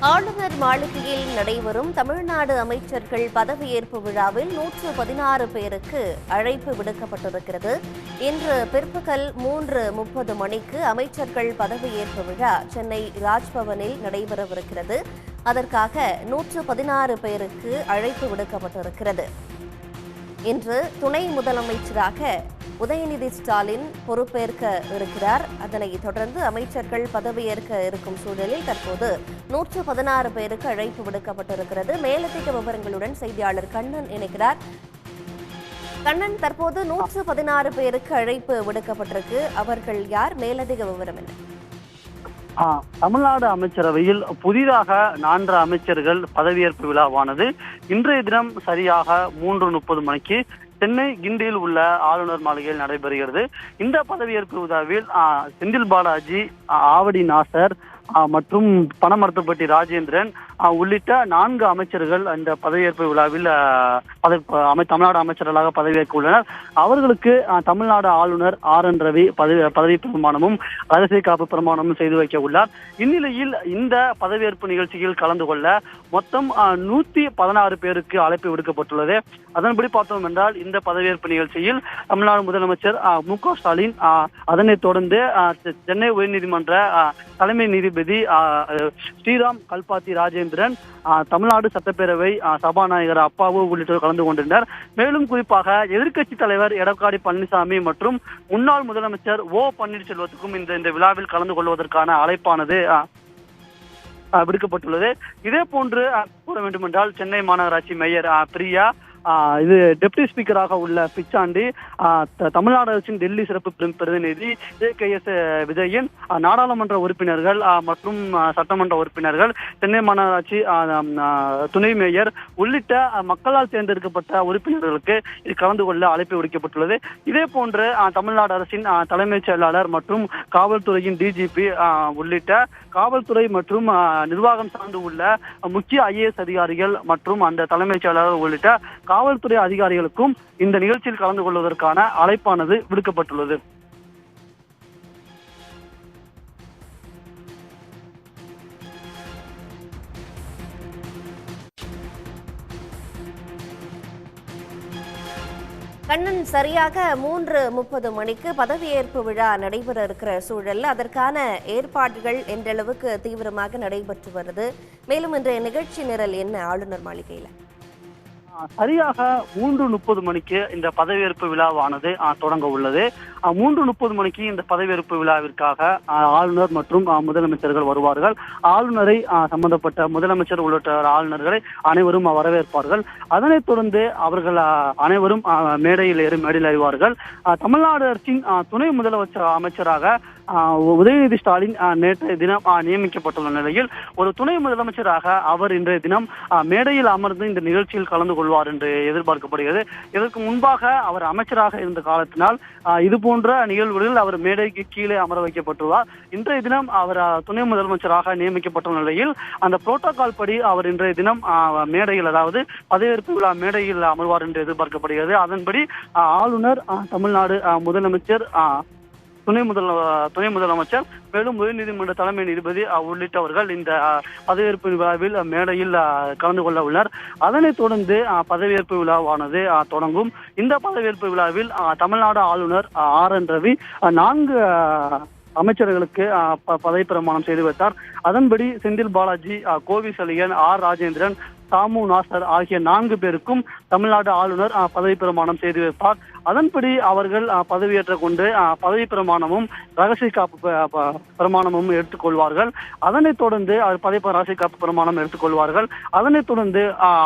ஆளுநர் மாளிகையில் நடைபெறும் தமிழ்நாடு அமைச்சர்கள் பதவியேற்பு விழாவில் 116 பேருக்கு அழைப்பு விடுக்கப்பட்டிருக்கிறது. இன்று பிற்பகல் 3:30 மணிக்கு அமைச்சர்கள் பதவியேற்பு விழா சென்னை ராஜ்பவனில் நடைபெறவிருக்கிறது. அதற்காக 116 பேருக்கு அழைப்பு விடுக்கப்பட்டிருக்கிறது. இன்று துணை முதலமைச்சராக உதயநிதி ஸ்டாலின் பொறுப்பேற்க இருக்கிறார். அதனைத் தொடர்ந்து அமைச்சர்கள் பதவியேற்க இருக்கும் சூழலில் தற்போது 116 பேருக்கு அழைப்பு விடுக்கப்பட்டிருக்கிறது. மேலதிக விவரங்களுடன் செய்தியாளர் கண்ணன் இணைக்கிறார். கண்ணன், தற்போது 116 பேருக்கு அழைப்பு விடுக்கப்பட்டிருக்கு. அவர்கள் யார்? மேலதிக விவரம் என்ன? தமிழ்நாடு அமைச்சரவையில் புதிதாக 4 அமைச்சர்கள் பதவியேற்பு விழாவானது இன்றைய தினம் சரியாக 3:30 மணிக்கு சென்னை கிண்டியில் உள்ள ஆளுநர் மாளிகையில் நடைபெறுகிறது. இந்த பதவியேற்பு விழாவில் செந்தில் பாலாஜி, ஆவடி நாசர் மற்றும் பனமரத்துப்பட்டி ராஜேந்திரன் உள்ளிட்ட 4 அமைச்சர்கள் இந்த பதவியேற்பு விழாவில் தமிழ்நாடு அமைச்சர்களாக பதவியேற்க உள்ளனர். அவர்களுக்கு தமிழ்நாடு ஆளுநர் RN ரவி பதவி பிரமாணமும் ரகசிய காப்பு பிரமாணமும் செய்து வைக்க உள்ளார். இந்நிலையில் இந்த பதவியேற்பு நிகழ்ச்சியில் கலந்து கொள்ள மொத்தம் 116 பேருக்கு அழைப்பு விடுக்கப்பட்டுள்ளது. அதன்படி பார்த்தோம் என்றால் இந்த பதவியேற்பு நிகழ்ச்சியில் தமிழ்நாடு முதலமைச்சர் MK ஸ்டாலின், அதனைத் தொடர்ந்து சென்னை உயர்நீதிமன்ற தலைமை நீதிபதி ஸ்ரீராம் கல்பாத்தி ராஜேந்திரன், தமிழ்நாடு சட்டப்பேரவை சபாநாயகர் அப்பாவு உள்ளிட்டோர் கலந்து கொண்டிருந்தனர். மேலும் குறிப்பாக எதிர்க்கட்சி தலைவர் எடப்பாடி பழனிசாமி மற்றும் முன்னாள் முதலமைச்சர் O பன்னீர்செல்வத்துக்கும் இந்த விழாவில் கலந்து கொள்வதற்கான அழைப்பானது விடுக்கப்பட்டுள்ளது. இதே போன்று கூற வேண்டுமென்றால் சென்னை மாநகராட்சி மேயர் பிரியா, இது டெப்டி ஸ்பீக்கராக உள்ள பிச்சாண்டி, தமிழ்நாடு அரசின் டெல்லி சிறப்பு பிரதிநிதி KS விஜயன், நாடாளுமன்ற உறுப்பினர்கள் மற்றும் சட்டமன்ற உறுப்பினர்கள், சென்னை மாநகராட்சி துணை மேயர் உள்ளிட்ட மக்களால் தேர்ந்தெடுக்கப்பட்ட உறுப்பினர்களுக்கு இது கலந்து கொள்ள அழைப்பு விடுக்கப்பட்டுள்ளது. இதே போன்று தமிழ்நாடு அரசின் தலைமைச் செயலாளர் மற்றும் காவல்துறையின் DGP உள்ளிட்ட காவல்துறை மற்றும் நிர்வாகம் சார்ந்து உள்ள முக்கிய IAS அதிகாரிகள் மற்றும் அந்த தலைமைச் செயலாளர் உள்ளிட்ட காவல்துறை அதிகாரிகளுக்கும் இந்த நிகழ்ச்சியில் கலந்து கொள்வதற்கான அழைப்பானது விடுக்கப்பட்டுள்ளது. கண்ணன், சரியாக 3:30 மணிக்கு பதவியேற்பு விழா நடைபெற இருக்கிற சூழல், அதற்கான ஏற்பாடுகள் எந்தளவுக்கு தீவிரமாக நடைபெற்று வருது? மேலும் இன்றைய நிகழ்ச்சி நிரல் என்ன ஆளுநர் மாளிகையில்? சரியாக 3:30 மணிக்கு இந்த பதவியேற்பு விழாவானது தொடங்க உள்ளது. 3:30 மணிக்கு இந்த பதவியேற்பு விழாவிற்காக ஆளுநர் மற்றும் முதலமைச்சர்கள் வருவார்கள். ஆளுநரை சம்பந்தப்பட்ட முதலமைச்சர் உள்ளிட்ட ஆளுநர்களை அனைவரும் வரவேற்பார்கள். அதனைத் தொடர்ந்து அவர்கள் அனைவரும் மேடையில் அறிவார்கள். தமிழ்நாடு அரசின் துணை முதலமைச்சர் அமைச்சராக உதயநிதி ஸ்டாலின் நேற்றைய தினம் நியமிக்கப்பட்டுள்ள நிலையில் ஒரு துணை முதலமைச்சராக அவர் இன்றைய தினம் மேடையில் அமர்ந்து இந்த நிகழ்ச்சியில் கலந்து கொள்வார் என்று எதிர்பார்க்கப்படுகிறது. இதற்கு முன்பாக அவர் அமைச்சராக இருந்த காலத்தினால் இது போன்ற நிகழ்வுகளில் அவர் மேடைக்கு கீழே அமர வைக்கப்பட்டுள்ளார். இன்றைய தினம் அவர் துணை முதலமைச்சராக நியமிக்கப்பட்டுள்ள நிலையில் அந்த புரோட்டோகால் படி அவர் இன்றைய தினம் மேடையில், அதாவது பதவியேற்பு விழா மேடையில் அமர்வார் என்று எதிர்பார்க்கப்படுகிறது. அதன்படி ஆளுநர், தமிழ்நாடு முதலமைச்சர், துணை முதலமைச்சர், மேலும் உயர்நீதிமன்ற தலைமை நீதிபதி உள்ளிட்டவர்கள் இந்த பதவியேற்பு விழாவில் மேடையில் கலந்து கொள்ள உள்ளனர். அதனைத் தொடர்ந்து பதவியேற்பு விழாவானது தொடங்கும். இந்த பதவியேற்பு விழாவில் தமிழ்நாடு ஆளுநர் RN ரவி 4 அமைச்சர்களுக்கு பதவி பிரமாணம் செய்து வைத்தார். அதன்படி செந்தில் பாலாஜி, கோவிசெழியன், ராஜேந்திரன், தாமு நாசர் ஆகிய 4 பேருக்கும் தமிழ்நாடு ஆளுநர் பதவி பிரமாணம் செய்து வைப்பார். அதன்படி அவர்கள் பதவியேற்ற கொண்டு பதவி பிரமாணமும் ரகசிய காப்பு பிரமாணமும் எடுத்துக்கொள்வார்கள். அதனைத் தொடர்ந்து ரகசிய காப்பு பிரமாணம் எடுத்துக்கொள்வார்கள். அதனைத் தொடர்ந்து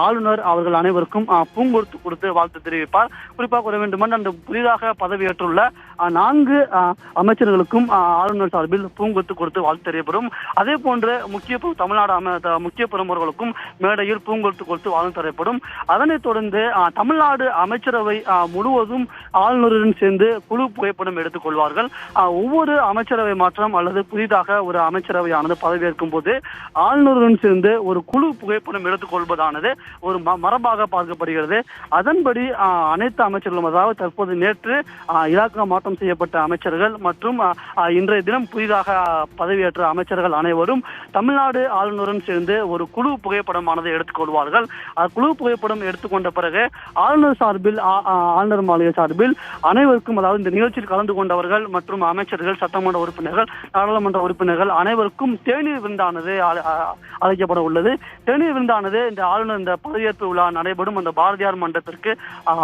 ஆளுநர் அவர்கள் அனைவருக்கும் பூங்கொத்து கொடுத்து வாழ்த்து தெரிவிப்பார். குறிப்பாக கூற வேண்டுமென்றால் அந்த புதிதாக பதவியேற்றுள்ள 4 அமைச்சர்களுக்கும் ஆளுநர் சார்பில் பூங்கொத்து கொடுத்து வாழ்த்து தெரியப்படும். அதே போன்று தமிழ்நாடு முக்கிய பிரமுகர்களுக்கும் மேடையில் பூங்கொத்து கொடுத்து வாழ்த்து தரப்படும். அதனைத் தொடர்ந்து தமிழ்நாடு அமைச்சரவை முழுவதும் ஆளுநருடன் சேர்ந்து குழு புகைப்படம் எடுத்துக் கொள்வார்கள். ஒவ்வொரு அமைச்சரவை மாற்றம் அல்லது புதிதாக ஒரு அமைச்சரவையானது பதவியேற்கும் போது ஆளுநருடன் சேர்ந்து ஒரு குழு புகைப்படம் எடுத்துக் கொள்வதானது ஒரு மரபாக பார்க்கப்படுகிறது. அதன்படி அனைத்து அமைச்சர்களும், அதாவது தற்போது நேற்று இலாக்கா மாற்றம் செய்யப்பட்ட அமைச்சர்கள் மற்றும் இன்றைய தினம் புதிதாக பதவியேற்ற அமைச்சர்கள் அனைவரும் தமிழ்நாடு ஆளுநருடன் சேர்ந்து ஒரு குழு புகைப்படமானதை எடுத்துக்கொள்வார்கள். குழு புகைப்படம் எடுத்துக்கொண்ட பிறகு ஆளுநர் சார்பில், ஆளுநர் மாளிகை சார்பில் அனைவருக்கும், அதாவது இந்த நிகழ்ச்சியில் கலந்து கொண்டவர்கள் மற்றும் அமைச்சர்கள், சட்டமன்ற உறுப்பினர்கள், நாடாளுமன்ற உறுப்பினர்கள் அனைவருக்கும் தேநீர் விருந்தானது அழைக்கப்பட உள்ளது. தேநீர் விருந்தானது இந்த ஆளுநர் இந்த பதவியேற்பு விழா நடைபெறும் அந்த பாரதியார் மன்றத்திற்கு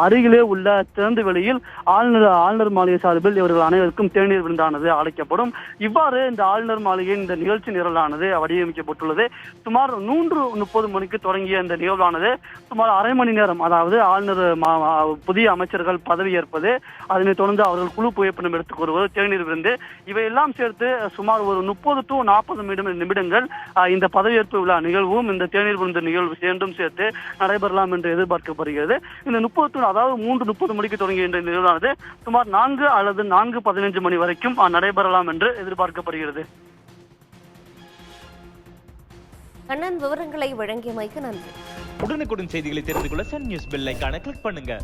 அருகிலே உள்ள திறந்த வெளியில் ஆளுநர் மாளிகை சார்பில் இவர்கள் அனைவருக்கும் தேநீர் விருந்தானது அழைக்கப்படும். இவ்வாறு இந்த ஆளுநர் மாளிகையின் இந்த நிகழ்ச்சி நிரலானது வடிவமைக்கப்பட்டுள்ளது. சுமார் 3:30 மணிக்கு தொடங்கிய இந்த நிகழ்வானது சுமார் அரை மணி நேரம், அதாவது ஆளுநர் புதிய அமைச்சர்கள் பதவியேற்பது, அதனைத் தொடர்ந்து அவர்கள் குழு புகைப்படம் எடுத்துக் கொள்வது, தேநீர் விருந்து, இவையெல்லாம் சேர்த்து சுமார் ஒரு 30 to 40 நிமிடங்கள் இந்த பதவியேற்பு விழா நிகழ்வும் இந்த தேநீர் விருந்து நிகழ்வு சேர்ந்தும் சேர்த்து நடைபெறலாம் என்று எதிர்பார்க்கப்படுகிறது. இந்த 3:30 மணிக்கு தொடங்கிய இந்த நிகழ்வானது சுமார் 4 அல்லது 4:15 மணி வரைக்கும் நடைபெறலாம் என்று எதிர்பார்க்கப்படுகிறது. கண்ணன், விவரங்களை வழங்கியமைக்கு நன்றி. உடனுக்குடன் செய்திகளை தெரிந்து கொள்ள சன் நியூஸ் பெல் ஐகானை கிளிக் பண்ணுங்க.